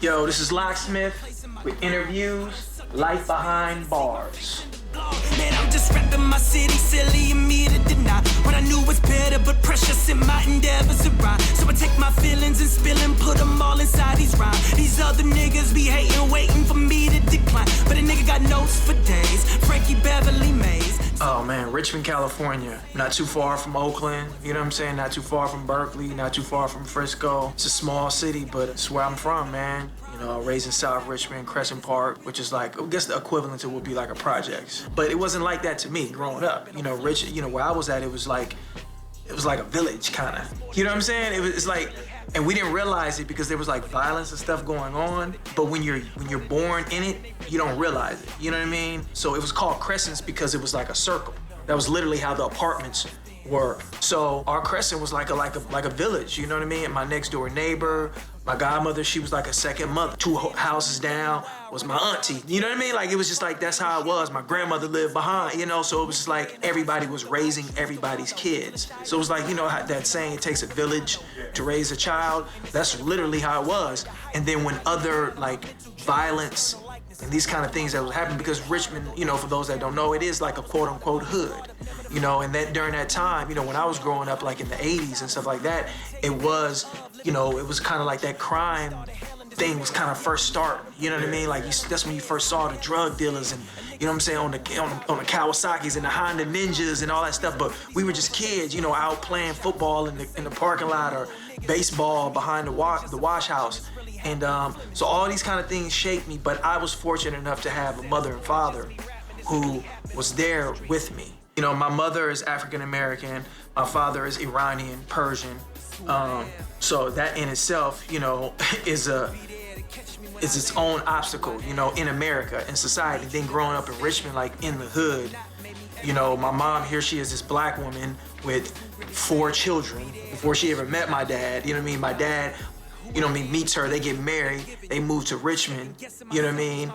Yo, this is Locksmith with interviews, life behind bars. Man, I'm just repping my city, silly and me to deny what I knew was better, but precious in my endeavors to rhyme. So I take my feelings and spill and put them all inside these rhymes. These other niggas be hating, waiting for me to decline, but a nigga got notes for days. Frankie Beverly Mays. Oh man, Richmond, California. Not too far from Oakland, you know what I'm saying? Not too far from Berkeley, not too far from Frisco. It's a small city, but it's where I'm from, man. You know, raised in South Richmond, Crescent Park, which is like, I guess the equivalent to would be like a projects. But it wasn't like that to me growing up. You know, where I was at, it was like a village kind of. You know what I'm saying? It's like, and we didn't realize it because there was like violence and stuff going on. But when you're born in it, you don't realize it. You know what I mean? So it was called Crescents because it was like a circle. That was literally how the apartments were. So our Crescent was like a village. You know what I mean? And my next door neighbor, my godmother, she was like a second mother. 2 houses down was my auntie. You know what I mean? Like, it was just like, that's how it was. My grandmother lived behind, you know? So it was just like everybody was raising everybody's kids. So it was like, you know, that saying, it takes a village to raise a child. That's literally how it was. And then when other, like, violence and these kind of things that was happening, because Richmond, you know, for those that don't know, it is like a quote-unquote hood. You know, and that during that time, you know, when I was growing up, like in the 80s and stuff like that, it was, you know, it was kind of like that crime thing was kind of first start. You know what I mean? Like, that's when you first saw the drug dealers and, you know what I'm saying, on the Kawasaki's and the Honda Ninjas and all that stuff. But we were just kids, you know, out playing football in the parking lot or baseball behind the wash house. And so all these kind of things shaped me, but I was fortunate enough to have a mother and father who was there with me. You know, my mother is African-American, my father is Iranian, Persian. So that in itself, you know, is its own obstacle, you know, in America, in society. Then growing up in Richmond, like in the hood, you know, my mom, here she is, this black woman with 4 children before she ever met my dad. You know what I mean? My dad, you know what I mean, meets her, they get married, they move to Richmond, you know what I mean?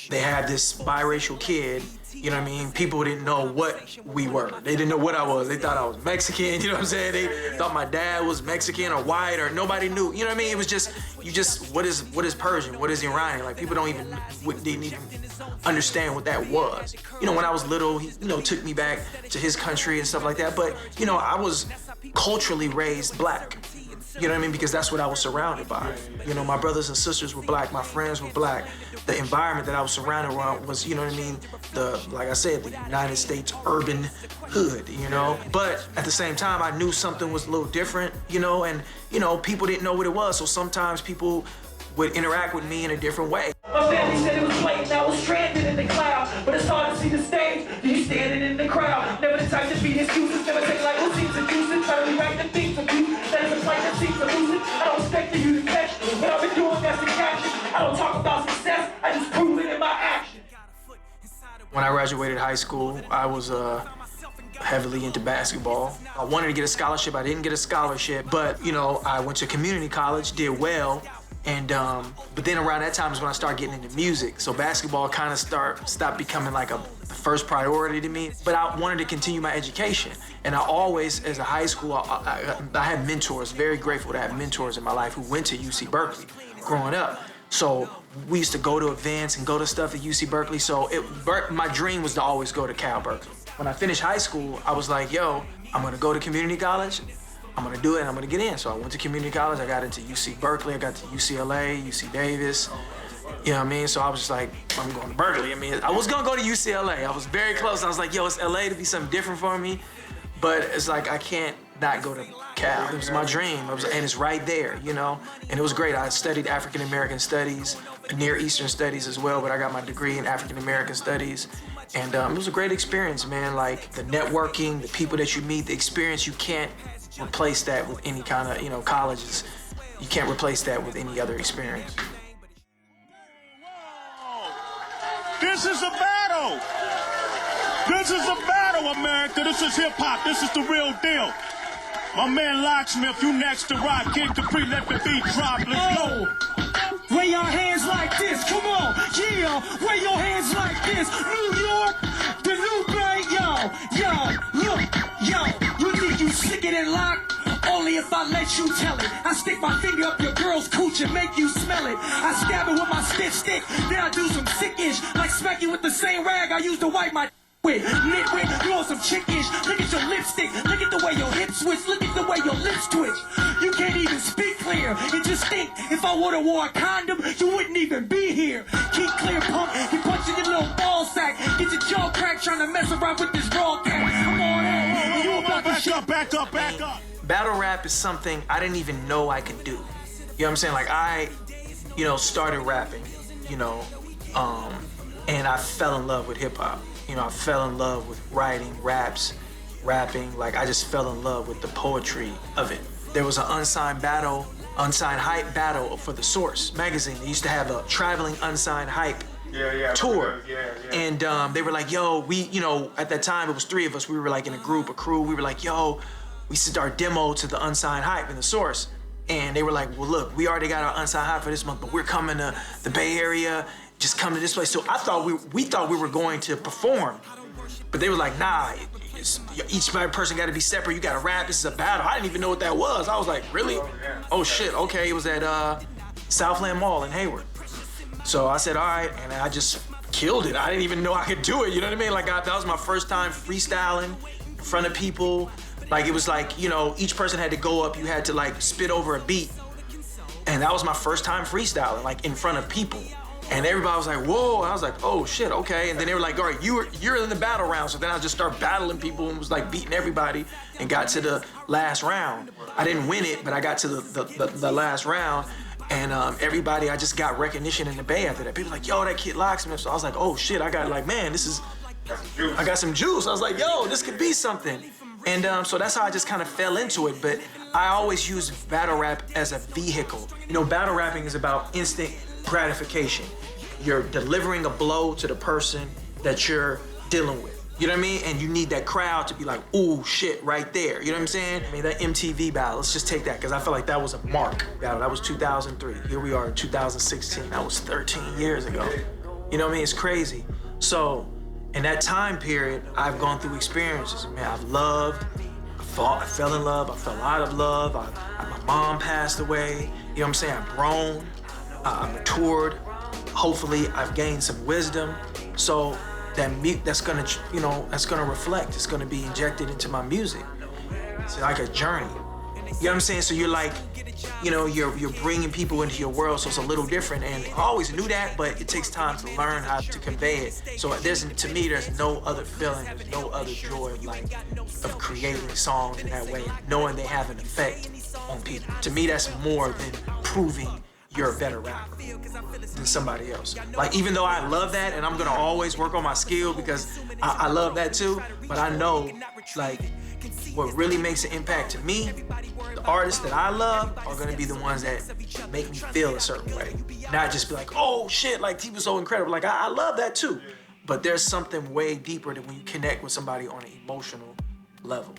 They have this biracial kid, you know what I mean? People didn't know what we were. They didn't know what I was. They thought I was Mexican, you know what I'm saying? They thought my dad was Mexican or white or nobody knew, you know what I mean? It was just, what is Persian? What is Iranian? Like, people didn't even understand what that was. You know, when I was little, he, you know, took me back to his country and stuff like that. But, you know, I was culturally raised black. You know what I mean? Because that's what I was surrounded by. You know, my brothers and sisters were black, my friends were black. The environment that I was surrounded around was, you know what I mean, like I said, the United States urban hood, you know? But at the same time, I knew something was a little different, you know, and, you know, people didn't know what it was, so sometimes people would interact with me in a different way. My family said it was blatant, I was stranded in the cloud, but it's hard to see the stage, you standing in the crowd. Never the type to beat excuses, never take like who seems accusing, try to rewrite the things of you. That is a fight that seems to lose it. I don't expect for you to catch what I've been doing, that's the caption. I don't talk about success, I just prove it in my action. When I graduated high school, I was heavily into basketball. I wanted to get a scholarship, I didn't get a scholarship, but, you know, I went to community college, did well. And but then around that time is when I started getting into music. So basketball kind of stopped becoming like a first priority to me. But I wanted to continue my education. And I always, as a high school, I had mentors, very grateful to have mentors in my life who went to UC Berkeley growing up. So we used to go to events and go to stuff at UC Berkeley. So my dream was to always go to Cal Berkeley. When I finished high school, I was like, yo, I'm gonna go to community college. I'm gonna do it and I'm gonna get in. So I went to community college, I got into UC Berkeley, I got to UCLA, UC Davis, you know what I mean? So I was just like, I'm going to Berkeley. I mean, I was gonna go to UCLA. I was very close. I was like, yo, it's LA to be something different for me. But it's like, I can't not go to Cal. It was my dream, and it's right there, you know? And it was great. I studied African American studies, Near Eastern studies as well, but I got my degree in African American studies. And it was a great experience, man. Like, the networking, the people that you meet, the experience, you can't replace that with any kind of, you know, colleges. You can't replace that with any other experience. This is a battle. This is a battle, America. This is hip-hop. This is the real deal. My man Locksmith, you next to rock. EP.3, let the beat drop. Let's go. Wave your hands like this, come on, yeah. Wave your hands like this. New York, the new Bay, yo, look, yo. You think you sicker than lock? All belly if I let you tell it. I stick my finger up your girl's cooch and make you smell it. I stab it with my spit stick, then I do some sick-ish, like smack you with the same rag I used to wipe my with. Nitwit, you want some chick-ish? Look at your lipstick, look at the way your hips switch, look at the way your lips twitch. You can't even speak clear, and just think, if I would've wore a condom, you wouldn't even be here. Keep clear, punk, you punch in your little ball sack, get your jaw cracked trying to mess around with this raw cat. Come on in, you about to shit. Back up. Battle rap is something I didn't even know I could do. You know what I'm saying? Like I, started rapping, and I fell in love with hip hop. I fell in love with writing, rapping. Like I just fell in love with the poetry of it. There was an unsigned hype battle for The Source magazine. They used to have a traveling unsigned hype tour. And they were like, yo, we, at that time it was 3 of us. We were like in a crew. We were like, yo, we sent our demo to the unsigned hype in The Source. And they were like, well, look, we already got our unsigned hype for this month, but we're coming to the Bay Area. Just come to this place. So I thought we thought we were going to perform, but they were like, nah, each person got to be separate. You got to rap. This is a battle. I didn't even know what that was. I was like, really? Oh shit. Okay, it was at Southland Mall in Hayward. So I said, all right, and I just killed it. I didn't even know I could do it. You know what I mean? Like that was my first time freestyling in front of people. Like it was like, each person had to go up. You had to like spit over a beat, and that was my first time freestyling like in front of people. And everybody was like, whoa. I was like, oh shit, okay. And then they were like, all right, you're in the battle round. So then I just started battling people and was like beating everybody and got to the last round. I didn't win it, but I got to the last round. And everybody, I just got recognition in the Bay after that. People were like, yo, that kid Locksmith. So I was like, oh shit, I got I got some juice. I was like, yo, this could be something. And so that's how I just kind of fell into it. But I always use battle rap as a vehicle. Battle rapping is about instant gratification. You're delivering a blow to the person that you're dealing with. You know what I mean? And you need that crowd to be like, ooh, shit, right there. You know what I'm saying? I mean, that MTV battle, let's just take that, because I feel like that was a mark battle. That was 2003. Here we are in 2016. That was 13 years ago. You know what I mean? It's crazy. So, in that time period, I've gone through experiences. Man, I've loved, I fell in love, I fell out of love, my mom passed away. You know what I'm saying? I've grown. I matured. Hopefully, I've gained some wisdom. So that's gonna reflect. It's gonna be injected into my music. It's like a journey. You know what I'm saying? So you're like, you're bringing people into your world. So it's a little different. And I always knew that, but it takes time to learn how to convey it. So to me, there's no other feeling, there's no other joy of creating songs in that way, knowing they have an effect on people. To me, that's more than proving you're a better rapper than somebody else. Like, even though I love that, and I'm gonna always work on my skill because I love that too, but I know, like, what really makes an impact to me, the artists that I love are gonna be the ones that make me feel a certain way. Not just be like, oh shit, like, he was so incredible. Like, I love that too. But there's something way deeper than when you connect with somebody on an emotional level.